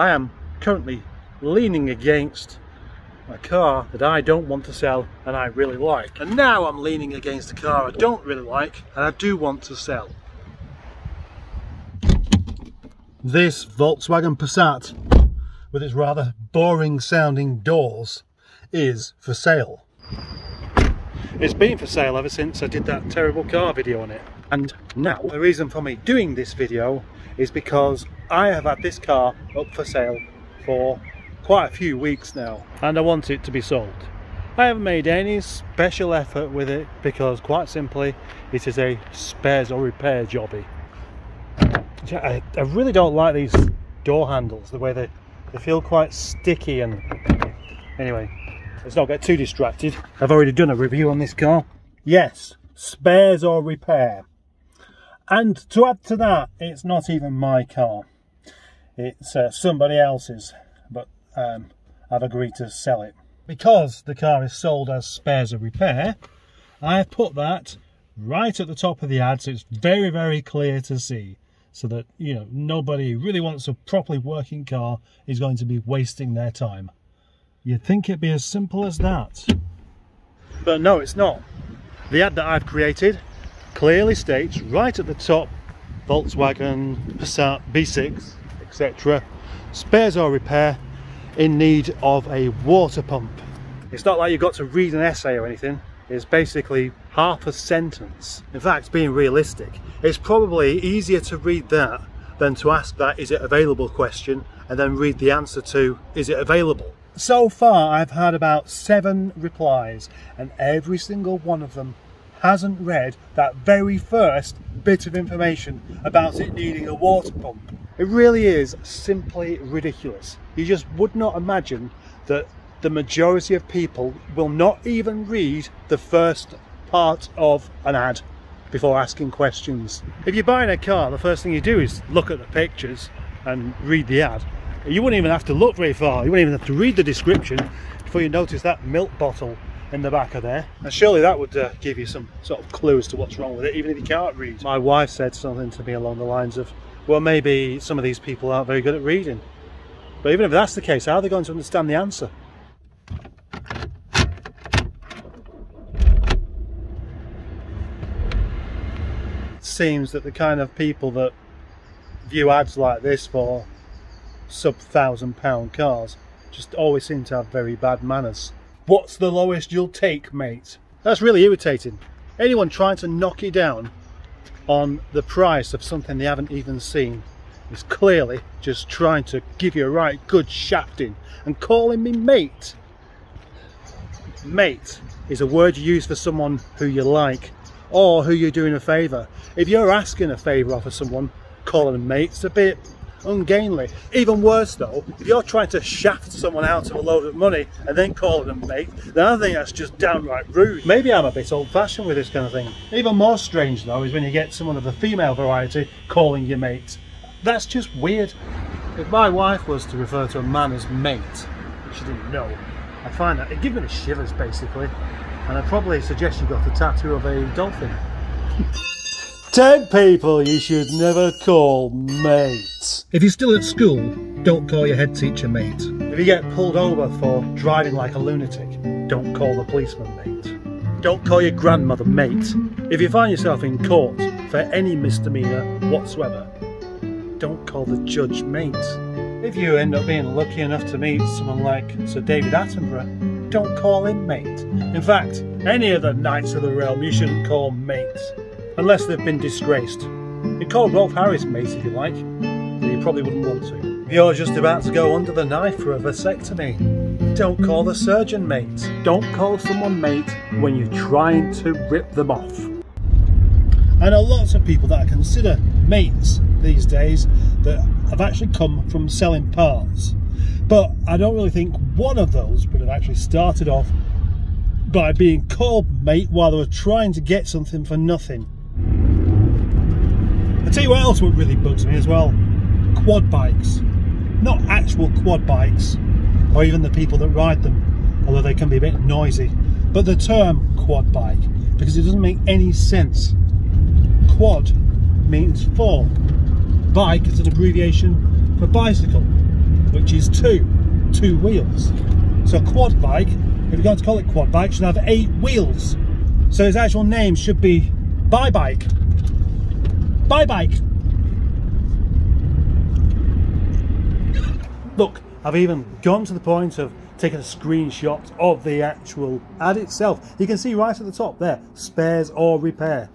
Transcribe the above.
I am currently leaning against a car that I don't want to sell and I really like. And now I'm leaning against a car I don't really like and I do want to sell. This Volkswagen Passat, with its rather boring sounding doors, is for sale. It's been for sale ever since I did that terrible car video on it. And now the reason for me doing this video is because I have had this car up for sale for quite a few weeks now and I want it to be sold. I haven't made any special effort with it because quite simply it is a spares or repair jobby. I really don't like these door handles, the way they feel quite sticky, and anyway, let's not get too distracted. I've already done a review on this car. Yes, spares or repair. And to add to that, it's not even my car. It's somebody else's, but I've agreed to sell it. Because the car is sold as spares or repair, I've put that right at the top of the ad so it's very, very clear to see. So that, you know, nobody who really wants a properly working car is going to be wasting their time. You'd think it'd be as simple as that. But no, it's not. The ad that I've created clearly states right at the top, Volkswagen, Passat, B6, etc. Spares or repair in need of a water pump. It's not like you've got to read an essay or anything. It's basically half a sentence. In fact, being realistic, it's probably easier to read that than to ask that "is it available" question and then read the answer to "is it available?" So far I've had about 7 replies and every single one of them hasn't read that very first bit of information about it needing a water pump. It really is simply ridiculous. You just would not imagine that the majority of people will not even read the first part of an ad before asking questions. If you're buying a car, the first thing you do is look at the pictures and read the ad. You wouldn't even have to look very far. You wouldn't even have to read the description before you notice that milk bottle in the back of there. And surely that would give you some sort of clue as to what's wrong with it, even if you can't read. My wife said something to me along the lines of, well, maybe some of these people aren't very good at reading. But even if that's the case, how are they going to understand the answer? Seems that the kind of people that view ads like this for sub-1,000-pound cars just always seem to have very bad manners. What's the lowest you'll take, mate? That's really irritating. Anyone trying to knock you down on the price of something they haven't even seen is clearly just trying to give you a right good shafting. And calling me mate. Mate is a word you use for someone who you like or who you're doing a favour. If you're asking a favour off of someone, calling them mate's a bit ungainly. Even worse though, if you're trying to shaft someone out of a load of money and then calling them mate, then I think that's just downright rude. Maybe I'm a bit old-fashioned with this kind of thing. Even more strange though is when you get someone of the female variety calling you mate. That's just weird. If my wife was to refer to a man as mate, which she didn't know, I'd find that it'd give me the shivers basically. And I'd probably suggest you got a tattoo of a dolphin. 10 people you should never call mate. If you're still at school, don't call your head teacher mate. If you get pulled over for driving like a lunatic, don't call the policeman mate. Don't call your grandmother mate. If you find yourself in court for any misdemeanour whatsoever, don't call the judge mate. If you end up being lucky enough to meet someone like Sir David Attenborough, don't call him mate. In fact, any of the Knights of the Realm you shouldn't call mate, unless they've been disgraced. You call Rolf Harris mate if you like, but you probably wouldn't want to. If you're just about to go under the knife for a vasectomy, don't call the surgeon mate. Don't call someone mate when you're trying to rip them off. I know lots of people that I consider mates these days that have actually come from selling parts. But I don't really think one of those would have actually started off by being called mate while they were trying to get something for nothing. I'll tell you what else really bugs me as well. Quad bikes. Not actual quad bikes, or even the people that ride them, although they can be a bit noisy. But the term quad bike, because it doesn't make any sense. Quad means 4. Bike is an abbreviation for bicycle. which is two wheels. So a quad bike, if you're going to call it quad bike, should have 8 wheels. So its actual name should be Bike. Bike. Look, I've even gone to the point of taking a screenshot of the actual ad itself. You can see right at the top there, spares or repair.